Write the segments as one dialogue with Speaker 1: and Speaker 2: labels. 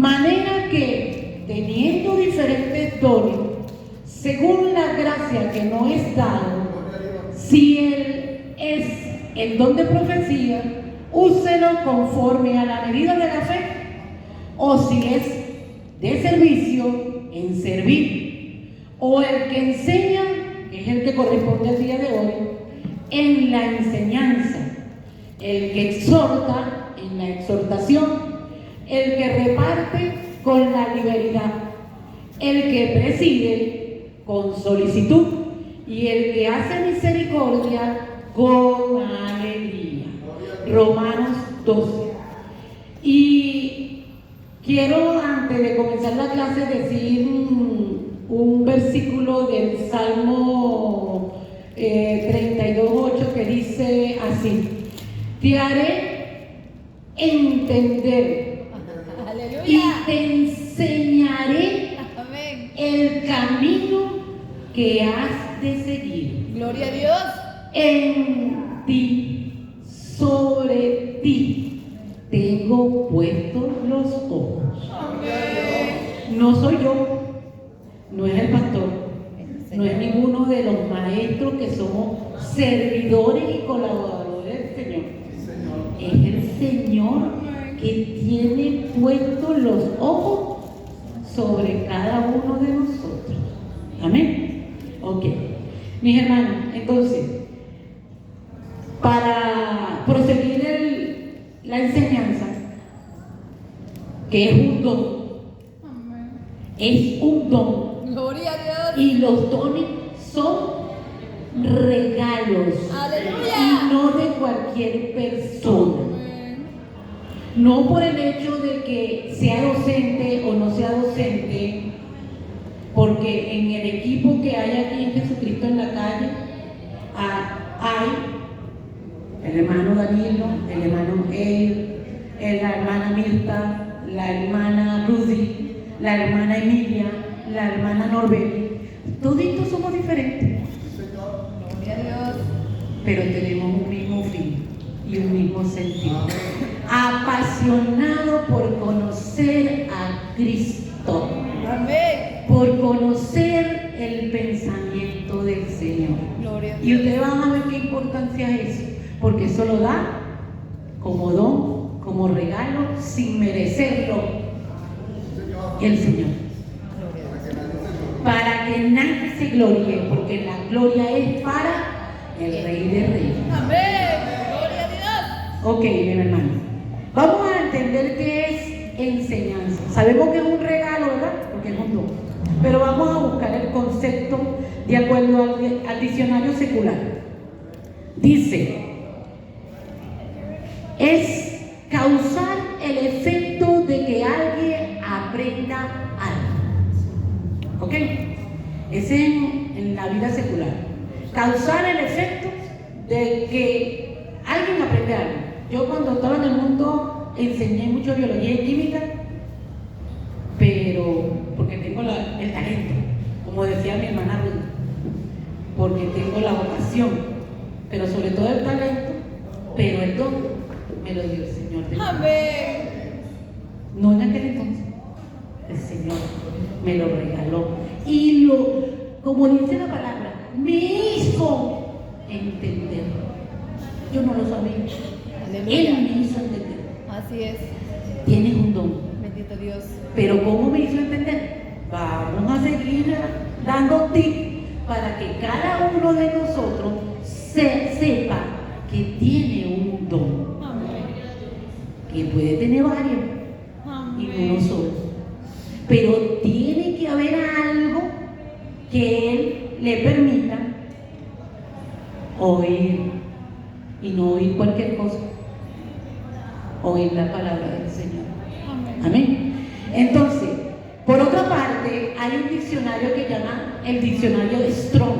Speaker 1: Manera que, teniendo diferentes dones, según la gracia que nos es dado, si él es el don de profecía, úselo conforme a la medida de la fe, o si es de servicio, en servir, o el que enseña, que es el que corresponde al día de hoy, en la enseñanza, el que exhorta, en la exhortación, el que reparte con la liberalidad, el que preside con solicitud y el que hace misericordia con alegría. Romanos 12. Y quiero, antes de comenzar la clase, decir un versículo del Salmo 32:8 que dice así: te haré entender y te enseñaré el camino que has de seguir.
Speaker 2: Gloria a Dios.
Speaker 1: En ti, sobre ti, tengo puestos los ojos.
Speaker 2: Amén.
Speaker 1: No soy yo, no es el pastor, no es ninguno de los maestros que somos servidores y colaboradores del Señor. Es el Señor que tiene puestos los ojos sobre cada uno de nosotros. Amén. Ok. Mis hermanos, entonces, para proseguir la enseñanza, que es un don, es un don,
Speaker 2: Gloria a Dios.
Speaker 1: y los dones son regalos.
Speaker 2: Aleluya.
Speaker 1: Y no de cualquier persona. No por el hecho de que sea docente o no sea docente, porque en el equipo que hay aquí en Jesucristo en la calle hay el hermano Danilo, el hermano Eir, la hermana Mirta, la hermana Rudy, la hermana Emilia, la hermana Norbeli. Toditos somos diferentes,
Speaker 2: Gloria a Dios.
Speaker 1: pero tenemos un mismo fin y un mismo sentido. Apasionado por conocer a Cristo,
Speaker 2: Amén.
Speaker 1: por conocer el pensamiento del Señor.
Speaker 2: Gloria a
Speaker 1: Y
Speaker 2: Dios.
Speaker 1: ustedes van a ver qué importancia es eso, porque eso lo da como don, como regalo, sin merecerlo el Señor.
Speaker 2: Gloria a Dios.
Speaker 1: Para que nadie se gloríe, porque la gloria es para el Rey de Reyes.
Speaker 2: Amén. Gloria a Dios.
Speaker 1: Ok, mi hermano. Vamos a entender qué es enseñanza. Sabemos que es un regalo, ¿verdad? Porque es un don. Pero vamos a buscar el concepto de acuerdo al diccionario secular. Dice, es causar el efecto de que alguien aprenda algo. ¿Ok? Ese es en la vida secular. Causar el efecto de que alguien aprende algo. Yo cuando estaba en el mundo enseñé mucho biología y química, pero porque tengo el talento, como decía mi hermana Ruth, porque tengo la vocación, pero sobre todo el talento, pero el don me lo dio el Señor.
Speaker 2: Amén.
Speaker 1: No en aquel entonces, el Señor me lo regaló y como dice la palabra, me hizo entender. Yo no lo sabía.
Speaker 2: Aleluya.
Speaker 1: Él me hizo entender.
Speaker 2: Así es.
Speaker 1: Tienes un don.
Speaker 2: Bendito Dios.
Speaker 1: Pero ¿cómo me hizo entender? Vamos a seguir dando tips para que cada uno de nosotros sepa que tiene un don.
Speaker 2: Amén.
Speaker 1: Que puede tener varios y uno
Speaker 2: Amén.
Speaker 1: solo. Pero tiene que haber algo que Él le permita oír, y no oír cualquier cosa, oír la palabra del Señor.
Speaker 2: Amén.
Speaker 1: Amén. Entonces, por otra parte, hay un diccionario que llama el diccionario de Strong,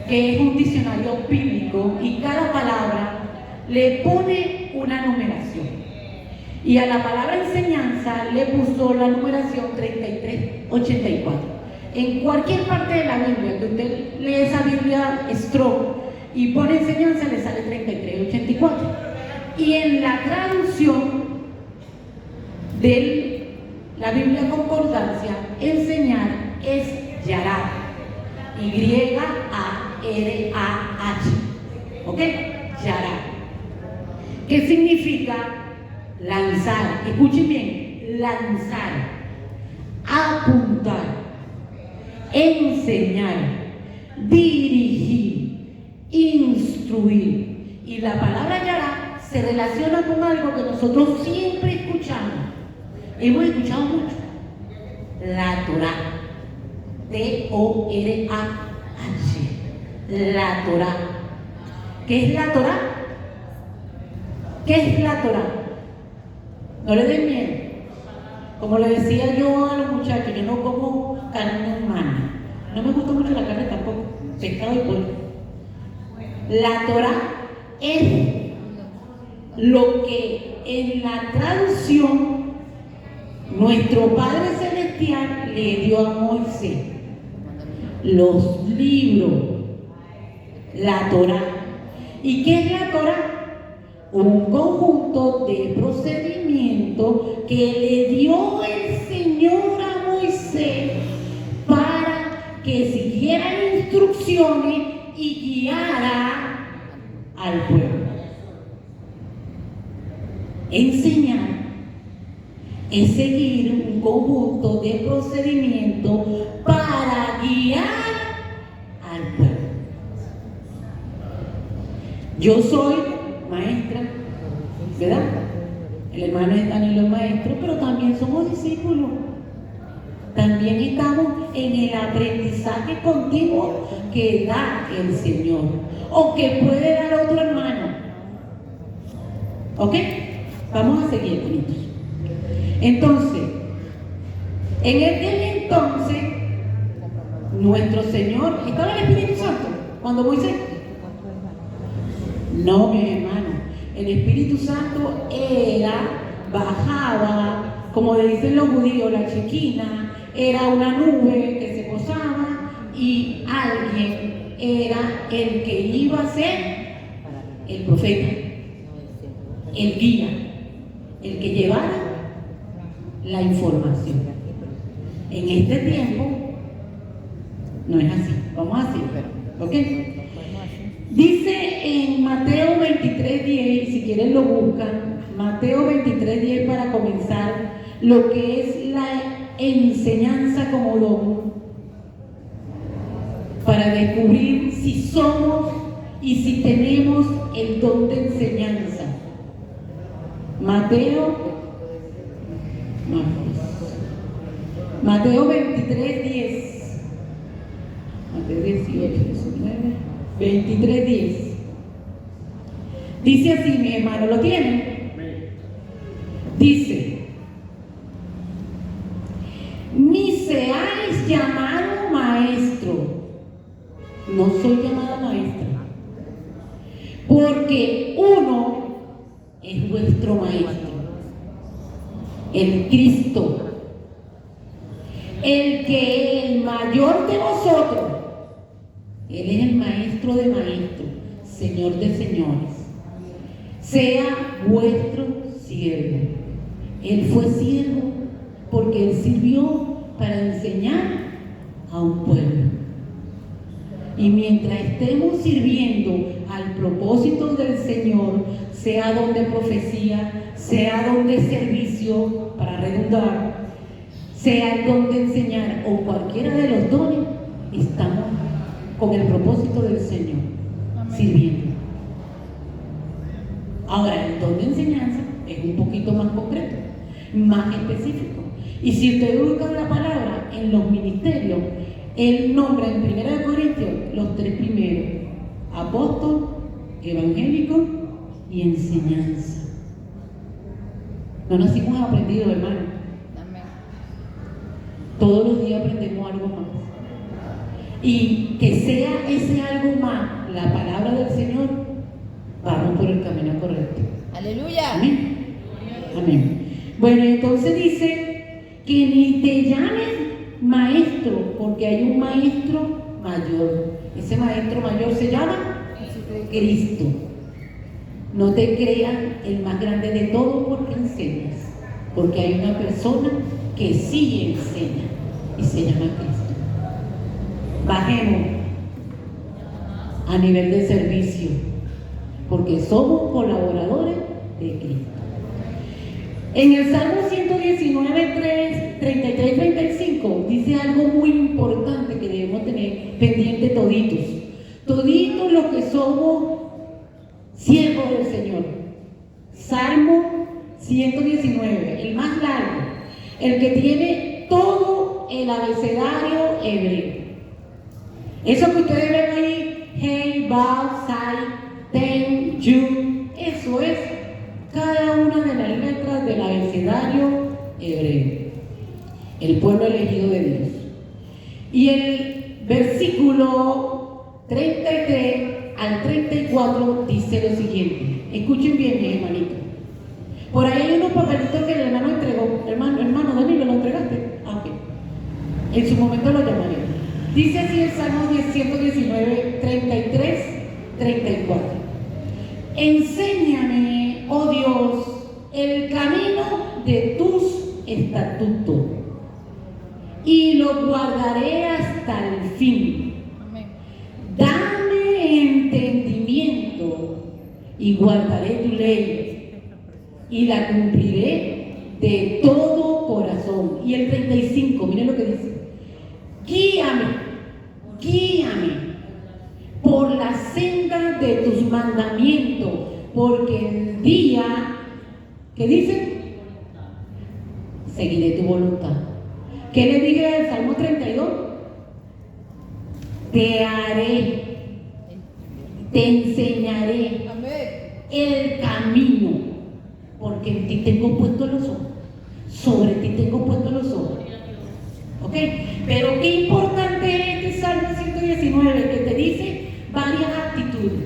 Speaker 1: que es un diccionario bíblico y cada palabra le pone una numeración. Y a la palabra enseñanza le puso la numeración 3384. En cualquier parte de la Biblia que usted lee esa Biblia Strong y pone enseñanza, le sale 3384. Y en la traducción de la Biblia Concordancia, enseñar es yarar. Y-A-R-A-H. ¿Ok? Yarar. ¿Qué significa? Lanzar. Escuchen bien. Lanzar. Apuntar. Enseñar. Dirigir. Instruir. Y la palabra yarar se relaciona con algo que nosotros siempre escuchamos. Hemos escuchado mucho. La Torá. T-O-R-A-H. La Torá. ¿Qué es la Torá? ¿Qué es la Torá? No le den miedo. Como le decía yo a los muchachos, yo no como carne humana. No me gusta mucho la carne tampoco. Pescado y pollo. La Torá es lo que en la traducción nuestro Padre Celestial le dio a Moisés. Los libros, la Torá. ¿Y qué es la Torá? Un conjunto de procedimientos que le dio el Señor a Moisés para que siguiera instrucciones y guiara al pueblo. Enseñar es seguir un conjunto de procedimientos para guiar al pueblo. Yo soy maestra, ¿verdad? El hermano de Danilo es maestro, pero también somos discípulos. También estamos en el aprendizaje continuo que da el Señor o que puede dar otro hermano. ¿Ok? Vamos a seguir, bonitos. Entonces, en aquel entonces, nuestro Señor, ¿estaba el Espíritu Santo cuando Moisés? No, mi hermano, el Espíritu Santo bajaba, como dicen los judíos, la chequina, era una nube que se posaba y alguien era el que iba a ser el profeta, el guía, el que llevara la información. En este tiempo no es así, vamos así, ¿ok? Dice en Mateo 23:10, si quieren lo buscan, Mateo 23:10 para comenzar, lo que es la enseñanza como don, para descubrir si somos y si tenemos el don de enseñanza. Mateo 23:10. Mateo 18:19. 23:10. Dice así, mi hermano, ¿lo tienen? Dice: ni seáis llamado maestro. No soy llamada maestra, porque uno es vuestro maestro, el Cristo, el que es el mayor de vosotros. Él es el maestro de maestros, Señor de señores. Sea vuestro siervo. Él fue siervo porque él sirvió para enseñar a un pueblo. Y mientras estemos sirviendo al propósito del Señor, sea don de profecía, sea don de servicio, para redundar, sea el don de enseñar o cualquiera de los dones, estamos con el propósito del Señor, sirviendo. Ahora, el don de enseñanza es un poquito más concreto, más específico. Y si usted busca la palabra en los ministerios, él nombra en 1 Corintios los 3 primeros: apóstol, evangélico y enseñanza. No nacimos aprendidos, hermano. Todos los días aprendemos algo más. Y que sea ese algo más la palabra del Señor, vamos por el camino correcto.
Speaker 2: Aleluya.
Speaker 1: Amén. Amén. Bueno, entonces dice que ni te llames maestro, porque hay un maestro mayor. Ese maestro mayor se llama Cristo. No te creas el más grande de todos porque enseñas. porque hay una persona que sí enseña y se llama Cristo. Bajemos a nivel de servicio, porque somos colaboradores de Cristo. En el Salmo 119, 33, 35 dice algo muy importante que debemos tener pendiente toditos los que somos siervos del Señor. Salmo 119, el más largo, el que tiene todo el abecedario hebreo. Eso que ustedes ven ahí, hey, Baal, Sai, Ten, Yud, eso es cada una de las letras del abecedario hebreo. El pueblo elegido de Dios. Y el versículo 33 al 34 dice lo siguiente. Escuchen bien, mis hermanitos. Por ahí hay unos papelitos que el hermano entregó. Hermano, Dani, ¿me lo entregaste? Ah, ok. En su momento lo llamaré. Dice así el Salmo 119, 33, 34. Enséñame, oh Dios, el camino de tus estatutos y lo guardaré hasta el fin.
Speaker 2: Amén.
Speaker 1: Dame entendimiento y guardaré tu ley y la cumpliré de todo corazón. Y el 35, miren lo que dice. Guíame por la senda de tus mandamientos, porque el día, ¿qué dice? Seguiré tu voluntad. ¿Qué le dije al Salmo 32? Te haré, te enseñaré el camino, porque en ti tengo puestos los ojos, sobre ti tengo puestos los ojos. ¿Ok? Pero qué importante es este Salmo 119 que te dice varias actitudes.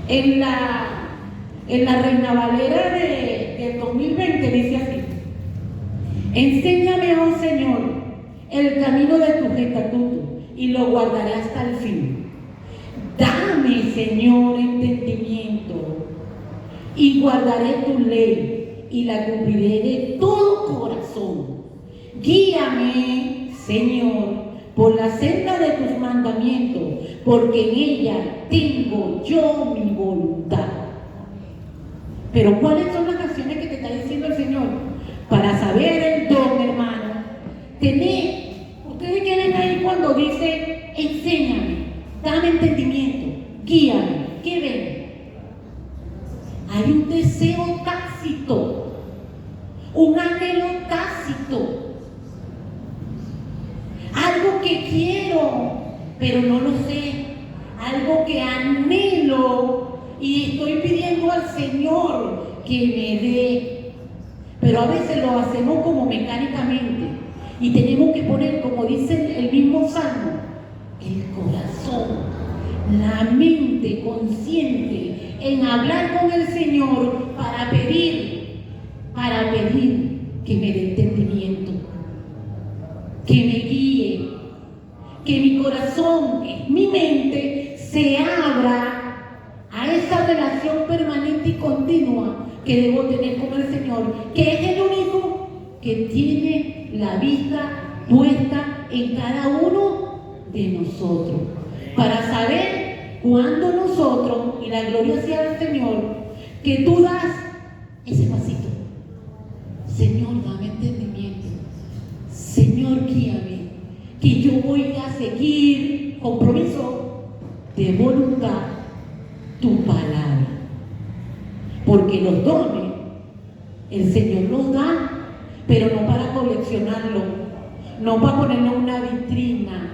Speaker 1: En la Reina Valera del 2020 dice así: enséñame, oh Señor, el camino de tus estatutos y lo guardaré hasta el fin. Dame, Señor, entendimiento y guardaré tu ley y la cumpliré de todo corazón. Guíame, Señor, por la senda de tus mandamientos, porque en ella tengo yo mi voluntad. Pero ¿cuáles son las acciones que te está diciendo el Señor? Para saber el don, hermano, ustedes que ven ahí cuando dice enséñame, dame entendimiento, guíame, ¿qué ven? Hay un deseo tácito, un anhelo tácito, algo que quiero, pero no lo sé, algo que anhelo y estoy pidiendo al Señor que me dé. Pero a veces lo hacemos como mecánicamente y tenemos que poner, como dice el mismo Salmo, el corazón, la mente consciente en hablar con el Señor para pedir que me dé entendimiento, que me guíe, que mi corazón, mi mente se abra a esa relación permanente y continua que debo tener con el Señor, que es el único que tiene la vista puesta en cada uno de nosotros, para saber cuándo nosotros, y la gloria sea al Señor, que tú das ese pasito. Señor, dame entendimiento. Señor, guíame, que yo voy a seguir, compromiso de voluntad, tu palabra. Porque los dones, el Señor los da, pero no para coleccionarlo, no para ponerlo en una vitrina,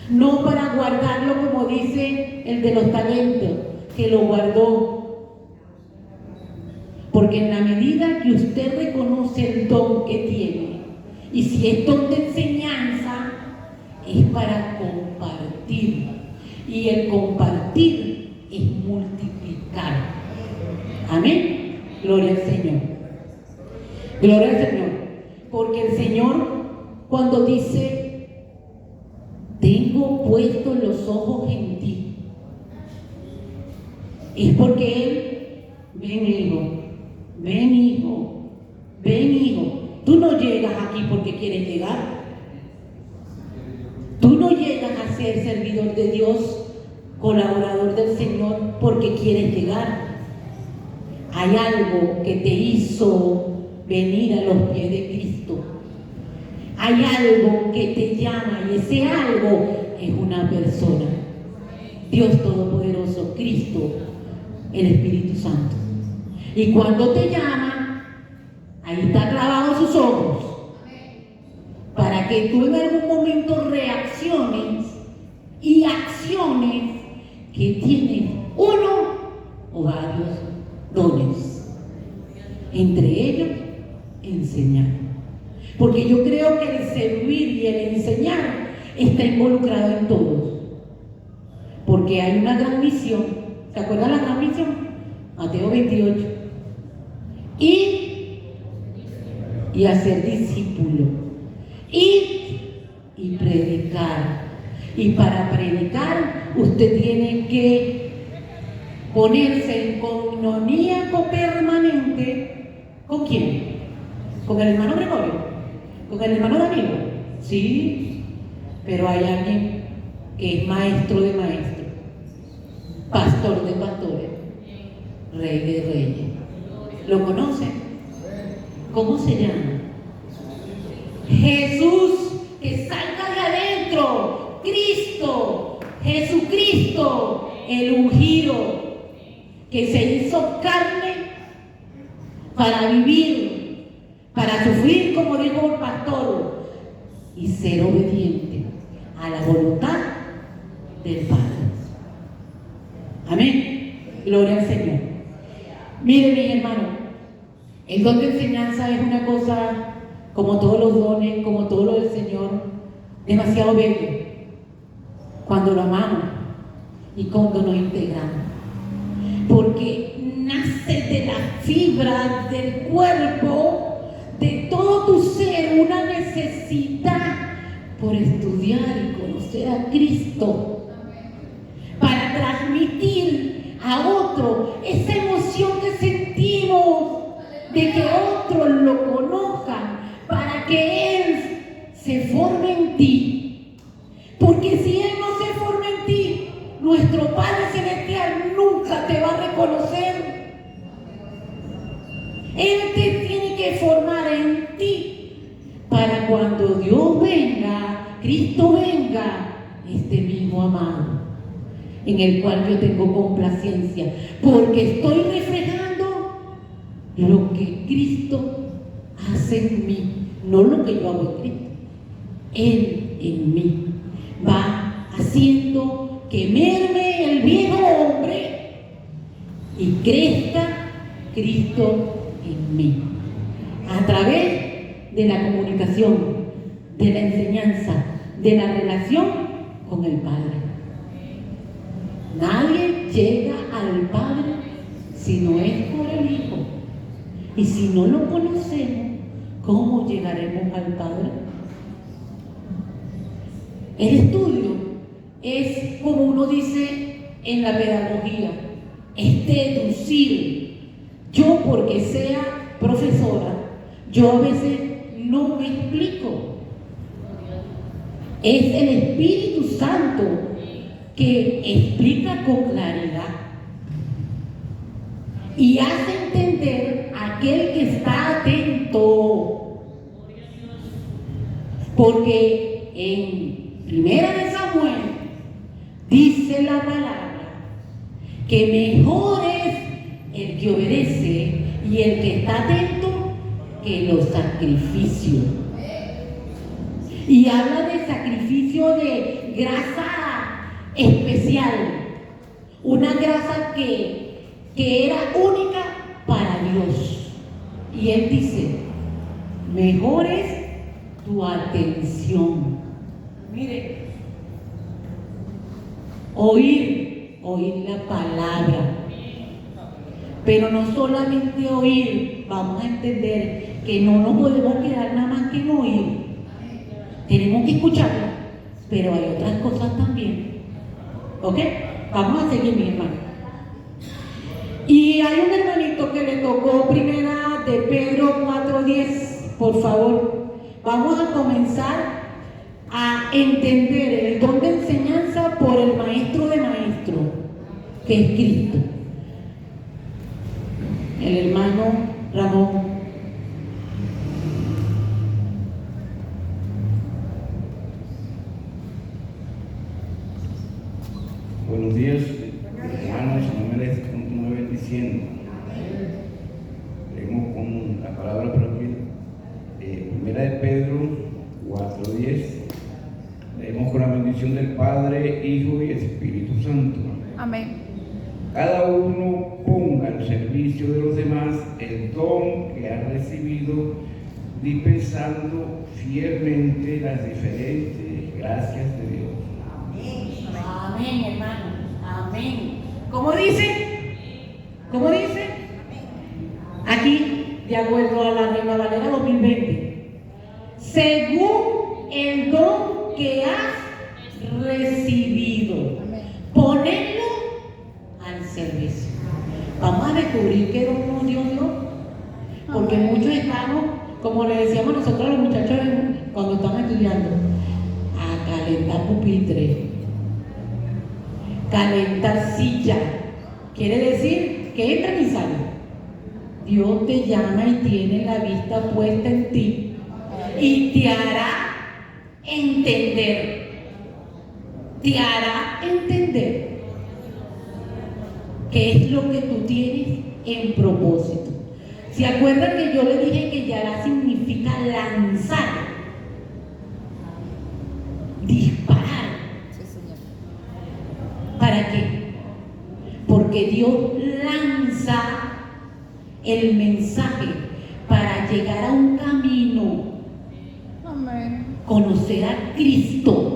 Speaker 1: no para guardarlo como dice el de los talentos, que lo guardó. Porque en la medida que usted reconoce el don que tiene, y si es don de enseñanza, es para compartir. Y el compartir es multiplicar. Amén. Gloria al Señor. Gloria al Señor. Porque el Señor, cuando dice, tengo puestos los ojos en ti, es porque Él, ven hijo, no llegas aquí porque quieres llegar. Tú no llegas a ser servidor de Dios, colaborador del Señor, porque quieres llegar. Hay algo que te hizo venir a los pies de Cristo. Hay algo que te llama y ese algo es una persona. Dios Todopoderoso, Cristo, el Espíritu Santo. Y cuando te llama, ahí está clavado sus ojos, para que tú en algún momento reacciones y acciones que tienen uno o varios dones. Entre ellos, enseñar. Porque yo creo que el servir y el enseñar está involucrado en todos. Porque hay una gran misión. ¿Se acuerdan la gran misión? Mateo 28. Y hacer discípulos. Y predicar. Y para predicar, usted tiene que ponerse en comunión permanente. ¿Con quién? ¿Con el hermano Gregorio? ¿Con el hermano Danilo? Sí, pero hay alguien que es maestro de maestros, pastor de pastores, rey de reyes. ¿Lo conocen? ¿Cómo se llama? Jesús, que salga de adentro. Cristo, Jesucristo, el ungido, que se hizo carne para vivir, para sufrir, como dijo el pastor, y ser obediente a la voluntad del Padre. Amén. Gloria al Señor. Miren, mis hermanos, el don de enseñanza es una cosa, como todos los dones, como todo lo del Señor, demasiado bello cuando lo amamos y cuando nos integramos, porque nace de la fibra del cuerpo, de todo tu ser, una necesidad por estudiar y conocer a Cristo, para transmitir a otro esa emoción que sentimos de que otros lo conozcan, para que Él se forme en ti. Porque si Él no se forma en ti, nuestro Padre Celestial nunca te va a reconocer. Él te tiene que formar en ti para cuando Dios venga, Cristo venga, este mismo amado, en el cual yo tengo complacencia, porque estoy reflejando lo que Cristo hace en mí, no lo que yo hago en Cristo. Él en mí va haciendo que merme el viejo hombre y crezca Cristo en mí, a través de la comunicación, de la enseñanza, de la relación con el Padre. Nadie llega al Padre si no es por el Hijo. Y si no lo conocemos, ¿cómo llegaremos al Padre? El estudio es, como uno dice en la pedagogía, es deducir. Yo, porque sea profesora, yo a veces no me explico. Es el Espíritu Santo que explica con claridad y hace entender a aquel que está atento. Porque en Primera de Samuel dice la palabra que mejor es el que obedece y el que está atento que los sacrificios. Y habla de sacrificio de grasa especial, una grasa que era única para Dios. Y Él dice, mejor es tu atención. Mire, oír la palabra. Pero no solamente oír, vamos a entender que no nos podemos quedar nada más que en oír. Tenemos que escucharla, pero hay otras cosas también. ¿Ok? Vamos a seguir, mi hermano. Y hay un hermanito que le tocó Primera de Pedro 4:10. por favor, vamos a comenzar a entender el don de enseñanza por el maestro de maestros, que es Cristo. El hermano Ramón.
Speaker 3: Buenos días, hermanos, no me les continúe bendiciendo. Leemos con la palabra por aquí, primera de Pedro 4:10. Leemos con la bendición del Padre, Hijo y Espíritu Santo.
Speaker 2: Amén.
Speaker 3: Cada uno ponga al servicio de los demás el don que ha recibido, dispensando fielmente las diferentes gracias de Dios.
Speaker 1: Amén, hermano. Amén. ¿Cómo dice? ¿Cómo dice? Aquí, de acuerdo a la Reina Valera 2020, según el don que has recibido,
Speaker 2: Amén.
Speaker 1: ponerlo al servicio. Vamos a descubrir qué don nos dio Dios, porque muchos estamos, como le decíamos nosotros a los muchachos cuando estaban estudiando, a calentar pupitre, calentar silla. Quiere decir que entran y salen. Dios te llama y tiene la vista puesta en ti y te hará entender. Te hará entender qué es lo que tú tienes en propósito. ¿Se acuerdan que yo le dije que Yará significa lanzar? Disparar.
Speaker 2: Sí, Señor.
Speaker 1: ¿Para qué? Porque Dios lanza el mensaje para llegar a un camino,
Speaker 2: Amén.
Speaker 1: conocer a Cristo.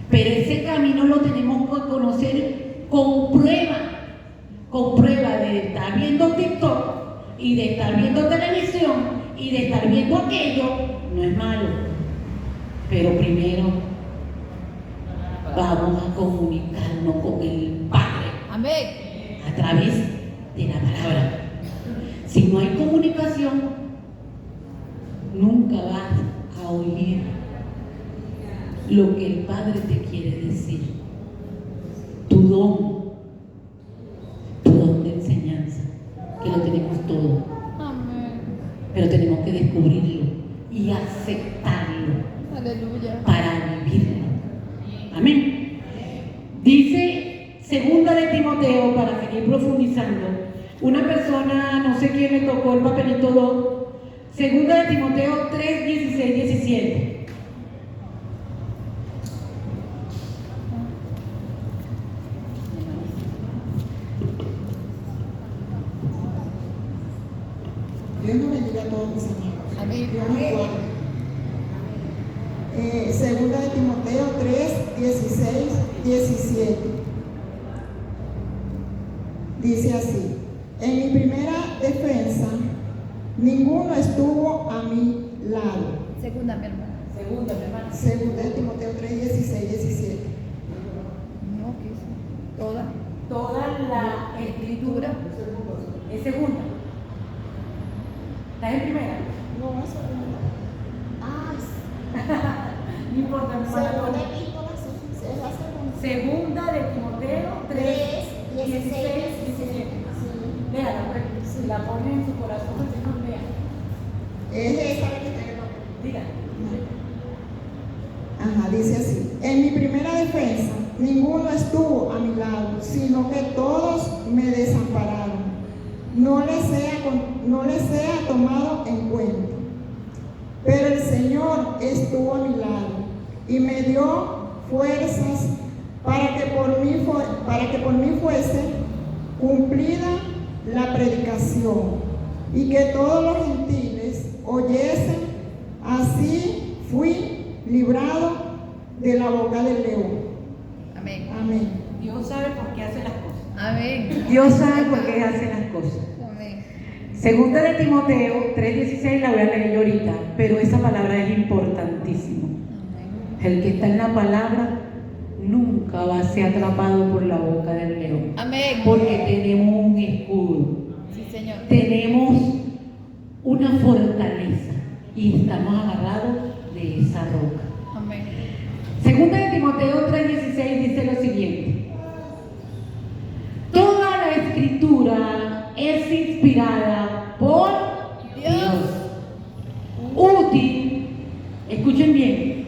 Speaker 1: Pero ese camino lo tenemos que conocer con prueba de estar viendo TikTok y de estar viendo televisión y de estar viendo aquello. No es malo, pero primero vamos a comunicarnos con el Padre
Speaker 2: Amén.
Speaker 1: a través de la palabra. Si no hay comunicación, nunca vas a oír lo que el Padre te quiere decir. Tu don de enseñanza, que lo tenemos todo,
Speaker 2: Amén.
Speaker 1: pero tenemos que descubrirlo y aceptarlo
Speaker 2: Aleluya.
Speaker 1: para vivirlo. Amén. Dice segunda de Timoteo, para seguir profundizando, una persona, no sé quién le tocó el papelito 2, segunda de Timoteo 3, 16, 17.
Speaker 4: Dios nos bendiga a todos mis hermanos.
Speaker 2: Amén.
Speaker 4: Dios nos guarde. Segunda de Timoteo 3, 16, 17. Dice así: en mi primera defensa, ninguno estuvo a mi lado.
Speaker 2: Segunda, mi hermana.
Speaker 1: Segunda, mi hermano.
Speaker 4: Segunda de Timoteo 3, 16, 17.
Speaker 2: No, ¿qué es? Toda.
Speaker 1: Toda la escritura es segunda. ¿Estás en primera?
Speaker 4: No, eso
Speaker 1: No importa, mi hermana.
Speaker 4: segunda epístola, sí, es la segunda.
Speaker 1: Segunda de Timoteo 3, 16, 17. Léala, pues. Si la pone en su corazón, el Señor lea.
Speaker 4: Es esa la que está en el papel.
Speaker 1: Diga.
Speaker 4: Ajá, dice así: en mi primera defensa, ninguno estuvo a mi lado, sino que todos me desampararon. No les sea tomado en cuenta. Pero el Señor estuvo a mi lado y me dio fuerzas para que por mí fuese cumplida la predicación y que todos los gentiles oyesen. Así fui librado de la boca del león.
Speaker 2: Amén.
Speaker 4: Amén.
Speaker 1: Dios sabe por qué hace las cosas.
Speaker 2: Amén.
Speaker 1: Dios sabe por qué hace las cosas.
Speaker 2: Amén.
Speaker 1: Segunda de Timoteo 3:16 la voy a leer yo ahorita, pero esa palabra es importantísima.
Speaker 2: Amén.
Speaker 1: El que está en la palabra nunca va a ser atrapado por la boca del león.
Speaker 2: Amén.
Speaker 1: Porque tenemos un escudo,
Speaker 2: Sí, Señor.
Speaker 1: tenemos una fortaleza y estamos agarrados de esa roca.
Speaker 2: Amén.
Speaker 1: Segunda de Timoteo 3:16 dice lo siguiente: toda la escritura es inspirada por Dios, útil, escuchen bien,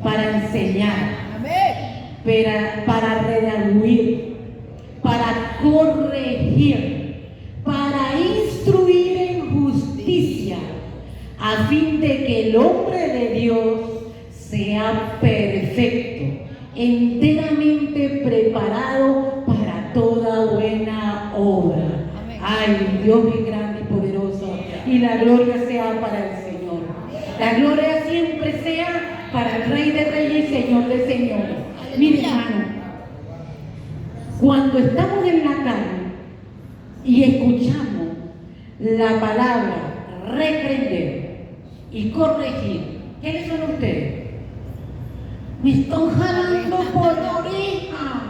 Speaker 1: para enseñar,
Speaker 2: Amén.
Speaker 1: para redarguir, para corregir, para instruir en justicia, a fin de que el hombre de Dios sea perfecto, enteramente preparado para toda buena obra.
Speaker 2: Amén.
Speaker 1: Ay, Dios es grande y poderoso, y la gloria sea para el Señor. La gloria siempre sea para el Rey de Reyes y Señor de Señores. Mire, hermano, cuando estamos en la carne y escuchamos la palabra reprender y corregir, ¿qué les suena a ustedes? Me están jalando por la oreja,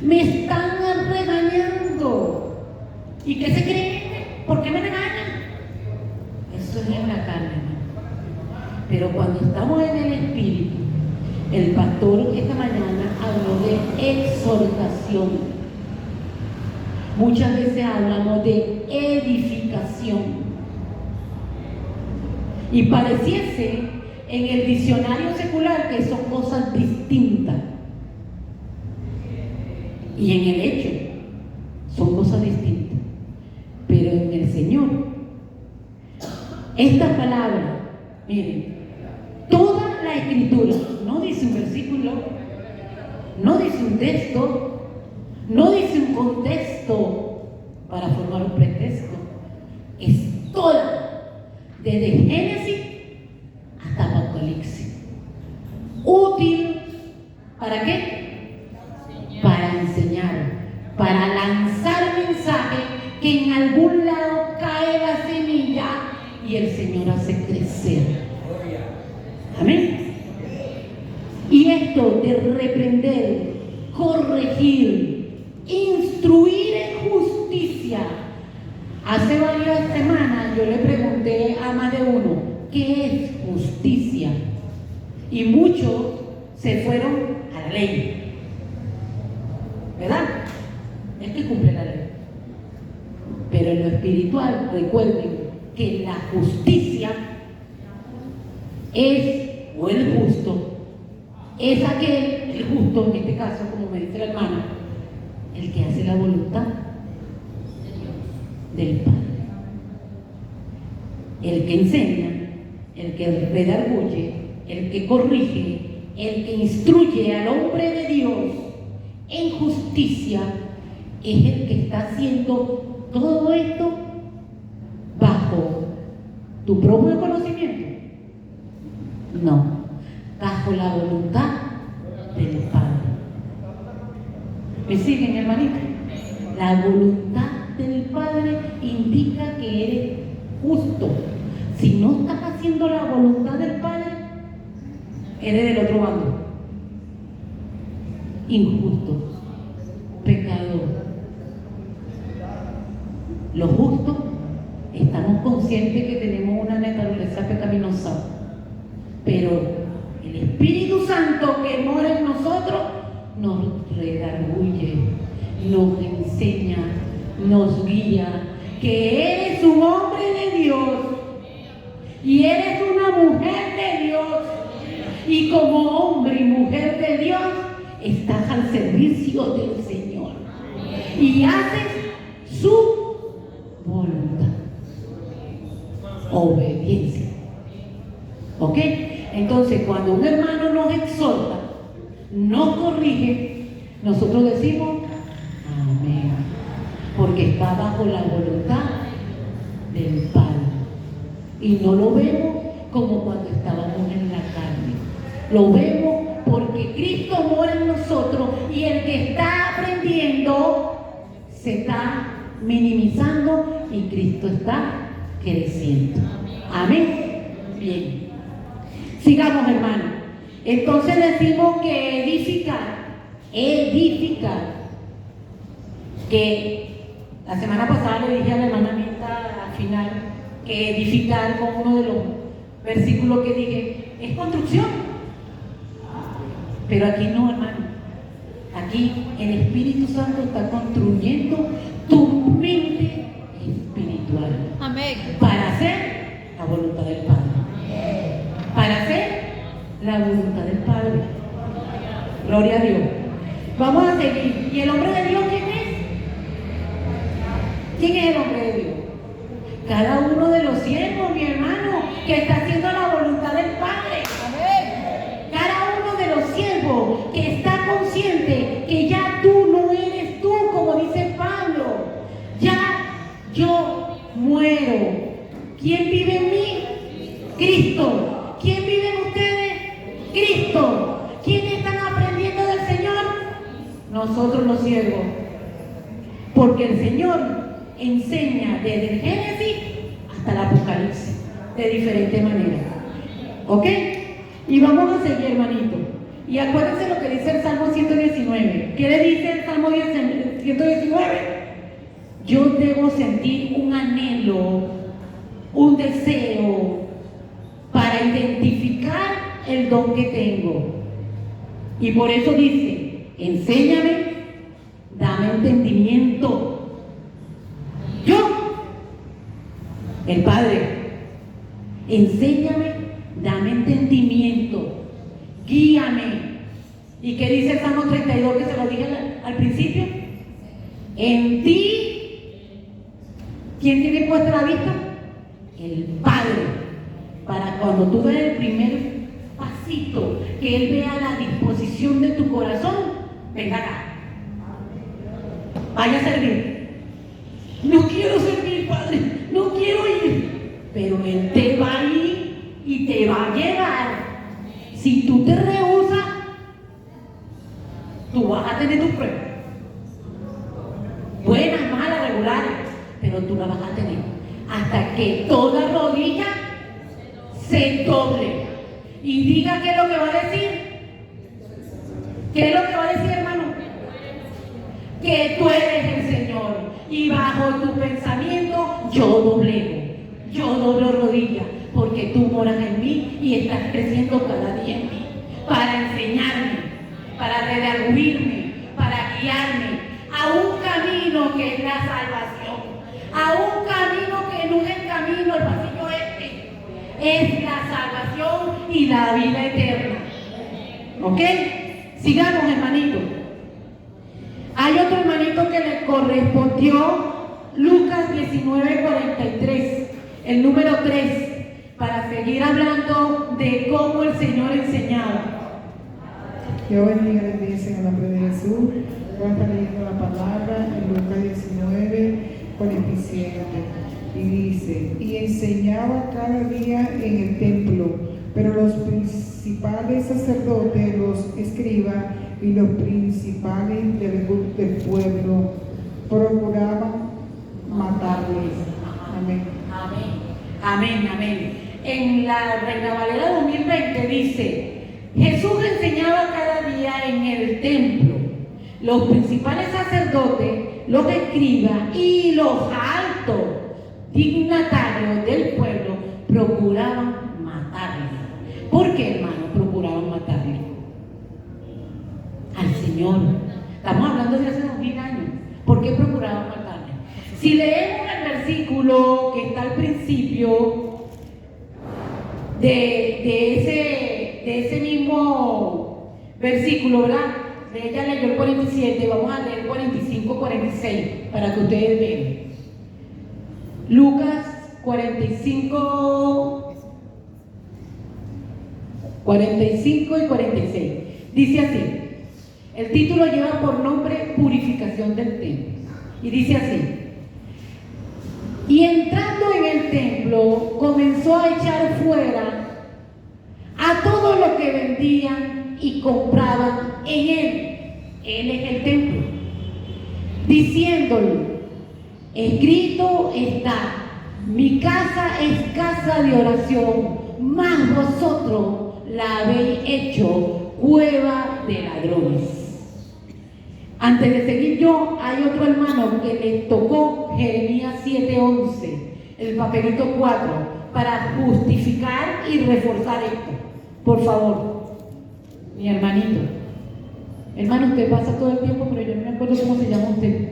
Speaker 1: me están regañando. ¿Y qué se creen? ¿Por qué me regañan? Eso es en la carne, hermano. Pero cuando estamos en el Espíritu, el pastor esta mañana habló de exhortación. Muchas veces hablamos de edificación. Y pareciese en el diccionario secular que son cosas distintas. Y en el hecho son cosas distintas. Pero en el Señor, esta palabra, miren, toda la escritura, no dice un versículo, no dice un texto, no dice un contexto para formar un pretexto, es toda, desde Génesis hasta Apocalipsis. Útil, ¿para qué? Para enseñar, para lanzar mensaje que en algún lado cae la semilla y el Señor hace crecer. Amén. Y esto de reprender, corregir, instruir en justicia. Hace varias semanas yo le pregunté a más de uno, ¿qué es justicia? Y muchos se fueron a la ley. ¿Verdad? Es que cumple la ley. Pero en lo espiritual, recuerden que la justicia es, o el justo, es aquel, el justo en este caso, como me dice la hermana, el que hace la voluntad del Padre. El que enseña, el que redarguye, el que corrige, el que instruye al hombre de Dios en justicia, es el que está haciendo todo esto bajo tu propio conocimiento. No, bajo la voluntad del Padre. ¿Me siguen, hermanita? La voluntad del Padre indica que eres justo. Si no estás haciendo la voluntad del Padre, eres del otro bando. Injusto, pecador. Los justos estamos conscientes que tenemos una naturaleza pecaminosa, pero el Espíritu Santo que mora en nosotros nos redarguye, nos enseña, nos guía, que eres un hombre de Dios y eres una mujer de Dios, y como hombre y mujer de Dios estás al servicio del Señor y haces su voluntad, obediencia. ¿Ok? Entonces, cuando un hermano nos exhorta, nos corrige, nosotros decimos amén, porque está bajo la voluntad del Padre. Y no lo vemos como cuando estábamos en la carne. Lo vemos porque Cristo mora en nosotros y el que está aprendiendo se está minimizando y Cristo está creciendo. Amén. Bien. Sigamos, hermano. Entonces decimos que edificar, que la semana pasada le dije a la hermana Mirta al final que edificar con uno de los versículos que dije, es construcción. Pero aquí no, hermano. Aquí el Espíritu Santo está construyendo tu mente espiritual.
Speaker 2: Amén.
Speaker 1: Para hacer la voluntad del Padre. Para hacer la voluntad del Padre. Gloria a Dios. Vamos a seguir. ¿Y el hombre de Dios quién es? ¿Quién es el hombre de Dios? Cada uno de los siervos, mi hermano, que está haciendo la voluntad del Padre. Cada uno de los siervos que está consciente que ya tú no eres tú, como dice Pablo. Ya yo muero. ¿Quién vive en mí? Cristo. ¿Quién vive en ustedes? Cristo. ¿Quiénes están aprendiendo del Señor? Nosotros los siervos. Porque el Señor enseña desde el Génesis hasta el Apocalipsis, de diferente manera. ¿Ok? Y vamos a seguir, hermanito. Y acuérdense lo que dice el Salmo 119. ¿Qué le dice el Salmo 119? Yo debo sentir un anhelo, un deseo para identificar el don que tengo. Y por eso dice, enséñame, dame entendimiento. Yo, el Padre, enséñame, dame entendimiento, guíame. ¿Y qué dice el Salmo 32 que se lo dije al principio? En ti, ¿quién tiene puesta la vista? El Padre. Para cuando tú des el primer pasito, que Él vea la disposición de tu corazón, venga acá. Vaya a servir. No quiero servir, Padre, no quiero ir. Pero Él te va a ir y te va a llevar. Si tú te rehusas, tú vas a tener tus pruebas. Buenas, malas, regulares, pero tú las vas a tener. Hasta que toda rodilla se doble y diga qué es lo que va a decir. ¿Qué es lo que va a decir, hermano? Que tú eres el Señor y bajo tu pensamiento yo doblego, yo doblo rodillas, porque tú moras en mí y estás creciendo cada día en mí para enseñarme, para redarguirme, para guiarme a un camino que es la salvación, a un camino que no es el camino, el pasillo es la salvación y la vida eterna. ¿Ok? Sigamos, hermanito. Hay otro hermanito que le correspondió Lucas 19:43, el número 3, para seguir hablando de cómo el Señor enseñaba.
Speaker 5: Dios bendiga la iglesia en el nombre de Jesús. Voy a estar leyendo la palabra en Lucas 19:47. Y dice, y enseñaba cada día en el templo, pero los principales sacerdotes, los escribas y los principales del pueblo procuraban matarles. Amén.
Speaker 1: Amén, amén, amén. En la Reina Valera 2020 dice, Jesús enseñaba cada día en el templo. Los principales sacerdotes, los escribas y los altos dignatarios del pueblo procuraban matarle. ¿Por qué, hermano, procuraban matarle? Al Señor. Estamos hablando de hace 2000 años. ¿Por qué procuraban matarle? Si leemos el versículo que está al principio de ese mismo versículo, ¿verdad? Ella leyó el 47, vamos a leer el 45-46 para que ustedes vean. Lucas 45 y 46. Dice así. El título lleva por nombre Purificación del Templo. Y dice así. Y entrando en el templo, comenzó a echar fuera a todos los que vendían y compraban en él. Él es el templo. Diciéndole, escrito está, mi casa es casa de oración, mas vosotros la habéis hecho cueva de ladrones. Antes de seguir yo, hay otro hermano que le tocó Jeremías 7:11, el papelito 4, para justificar y reforzar esto. Por favor, mi hermanito. Hermano, usted pasa todo el tiempo, pero yo no me acuerdo cómo se llama usted.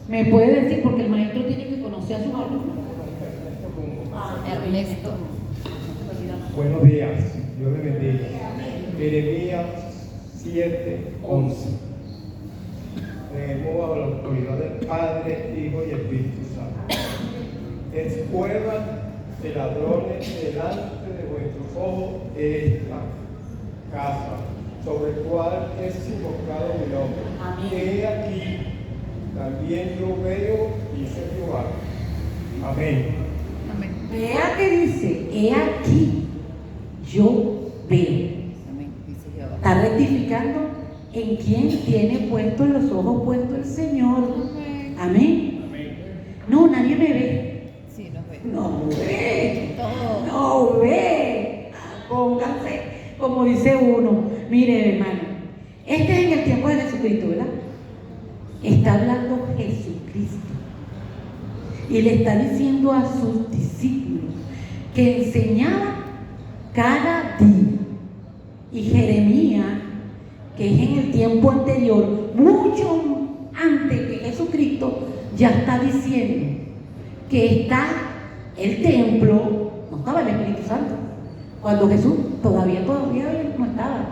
Speaker 1: ¿Me puede decir? Porque el maestro tiene que conocer a sus alumnos.
Speaker 2: Ernesto.
Speaker 6: Buenos días, Dios le bendiga. Jeremías 7:11. Tenemos a la autoridad del Padre, Hijo y Espíritu Santo. Escuerdan de ladrones delante de vuestros ojos esta casa, sobre el cual es invocado mi nombre.
Speaker 1: Amén.
Speaker 6: He aquí, también yo veo, dice Jehová. Amén.
Speaker 2: Amén.
Speaker 1: Vea que dice, he aquí, yo veo.
Speaker 2: Amén. Dice Jehová.
Speaker 1: Está rectificando en quién tiene puestos los ojos puestos el Señor.
Speaker 2: Amén.
Speaker 1: Amén. No, nadie me ve.
Speaker 2: Sí, nos ve.
Speaker 1: No ve.
Speaker 2: Todo.
Speaker 1: No ve. Pónganse, como dice uno. Mire, hermano, este es en el tiempo de Jesucristo, ¿verdad? Está hablando Jesucristo. Y le está diciendo a sus discípulos que enseñaba cada día. Y Jeremías, que es en el tiempo anterior, mucho antes que Jesucristo, ya está diciendo que está el templo, no estaba el Espíritu Santo. Cuando Jesús todavía no estaba.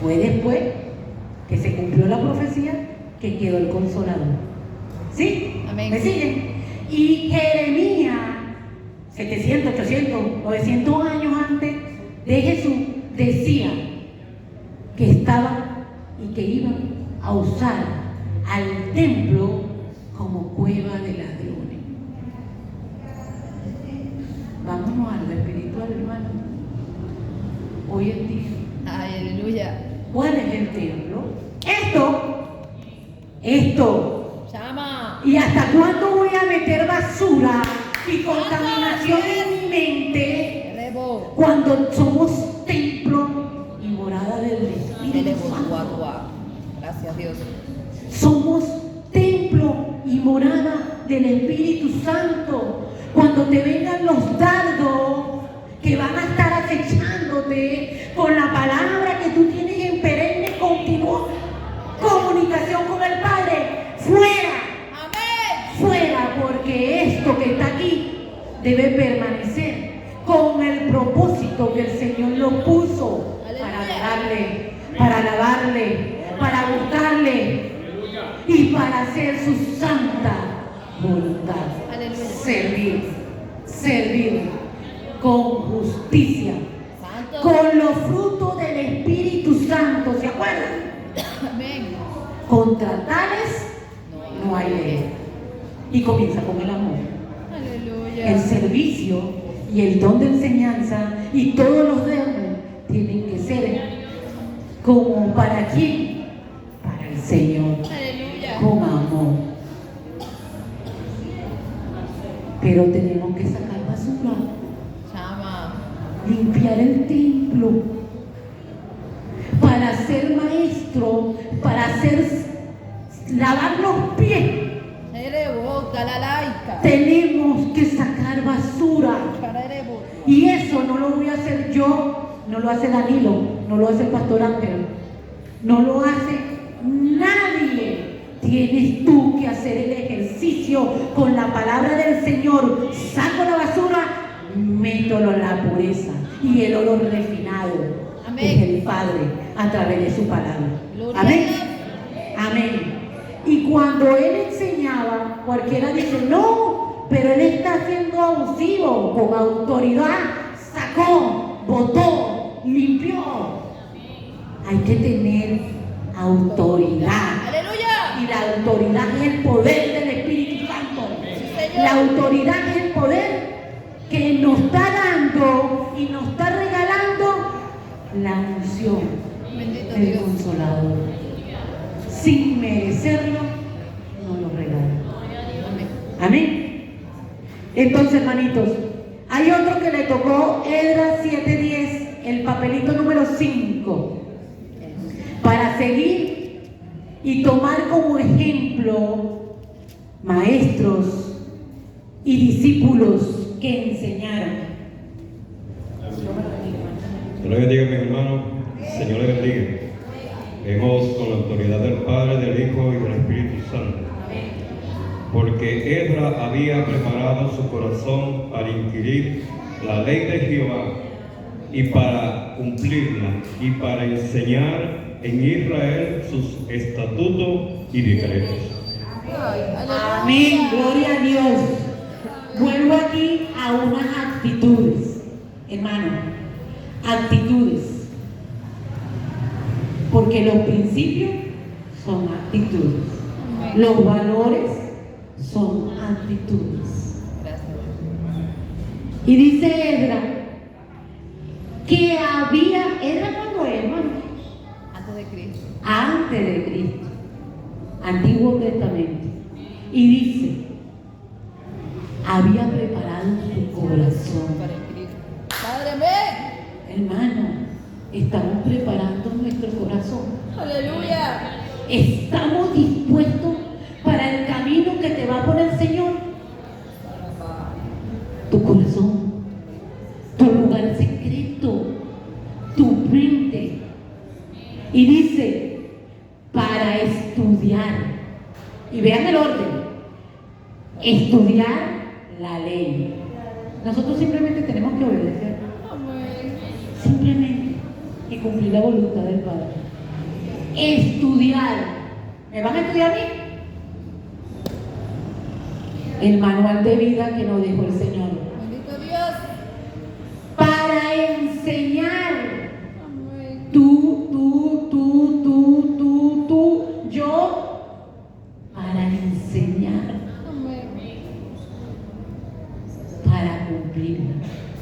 Speaker 1: Fue después que se cumplió la profecía que quedó el Consolador. ¿Sí?
Speaker 2: Amén.
Speaker 1: ¿Me siguen? Y Jeremías, 700, 800, 900 años antes de Jesús, decía que estaban y que iban a usar al templo como cueva de ladrones. Vámonos a lo espiritual, hermano. Hoy en día,
Speaker 2: Ay, aleluya.
Speaker 1: ¿cuál es el templo? Esto.
Speaker 2: Llama.
Speaker 1: ¿Y hasta cuándo voy a meter basura y contaminación en mi mente
Speaker 2: Rebo.
Speaker 1: cuando somos templo y morada del Espíritu
Speaker 2: Rebo.
Speaker 1: Santo?
Speaker 2: Guagua. Gracias, Dios.
Speaker 1: Somos templo y morada del Espíritu Santo. Cuando te vengan los dardos que van a estar acechándote con la palabra que tú tienes en perenne continua comunicación con el Padre, fuera,
Speaker 2: Amén.
Speaker 1: fuera, porque esto que está aquí debe permanecer con el propósito que el Señor lo puso para adorarle, para alabarle, para buscarle y para hacer su santa voluntad.
Speaker 2: Aleluya.
Speaker 1: Servir con justicia,
Speaker 2: Santo.
Speaker 1: con los frutos del Espíritu Santo, ¿se acuerdan?
Speaker 2: Amén.
Speaker 1: Contra tales no hay ley. Y comienza con el amor.
Speaker 2: Aleluya.
Speaker 1: El servicio y el don de enseñanza y todos los dones tienen que ser como para quién, para el Señor,
Speaker 2: Aleluya.
Speaker 1: con amor. Pero tenemos que sacar basura,
Speaker 2: Llama.
Speaker 1: limpiar el templo, para ser maestro, para lavar los pies.
Speaker 2: Rebo. La laica.
Speaker 1: Tenemos que sacar basura.
Speaker 2: Para Rebo.
Speaker 1: Y eso no lo voy a hacer yo, no lo hace Danilo, no lo hace el pastor Ángel, no lo hace nadie. Tienes tú que hacer el ejercicio con la palabra del Señor. Saco la basura, mételo en la pureza y el olor refinado.
Speaker 2: Amén.
Speaker 1: Es el Padre a través de su palabra.
Speaker 2: Gloria
Speaker 1: Amén.
Speaker 2: a Dios.
Speaker 1: Amén. Y cuando él enseñaba, cualquiera dice, no, pero él está siendo abusivo, con autoridad, sacó, botó, limpió. Hay que tener autoridad.
Speaker 2: Aleluya.
Speaker 1: Y la autoridad es el poder del Espíritu Santo.
Speaker 2: Sí, Señor.
Speaker 1: La autoridad es el poder que nos está dando y nos está regalando la unción
Speaker 2: Bendito
Speaker 1: del
Speaker 2: Dios.
Speaker 1: Consolador. Sin merecerlo, nos lo regala.
Speaker 2: Amén.
Speaker 1: Amén. Entonces, hermanitos, hay otro que le tocó Esdras 7:10, el papelito número 5, para seguir y tomar como ejemplo maestros y discípulos discípulos que enseñaron.
Speaker 7: Dios le bendiga, mi hermano. Señor le bendiga. Vemos con la autoridad del Padre, del Hijo y del Espíritu Santo. Porque Esdras había preparado su corazón para inquirir la ley de Jehová y para cumplirla y para enseñar en Israel sus estatutos y decretos.
Speaker 1: Amén, gloria a Dios. Vuelvo aquí a unas actitudes, hermano, actitudes. Porque los principios son actitudes, los valores son actitudes. Y dice Esdras que había, ¿Esdras cuándo es, hermano?
Speaker 2: Antes de Cristo.
Speaker 1: Antes de Cristo, Antiguo Testamento. Y dice, había preparado su corazón.
Speaker 2: Para Cristo. Padre, amén.
Speaker 1: Hermano, estamos preparando nuestro corazón.
Speaker 2: Aleluya.
Speaker 1: Estamos dispuestos para el camino que te va a poner el Señor. Tu corazón, tu lugar secreto, tu mente. Y dice, para estudiar. Y vean el orden. Estudiar la ley. Nosotros simplemente tenemos que obedecer. Simplemente. Y cumplir la voluntad del Padre. Estudiar. ¿Me van a estudiar a mí? El manual de vida que nos dejó el Señor.
Speaker 2: Bendito Dios.
Speaker 1: Para enseñar.
Speaker 2: Amén.
Speaker 1: Tú, yo. Para enseñar.
Speaker 2: Amén.
Speaker 1: Para cumplirla.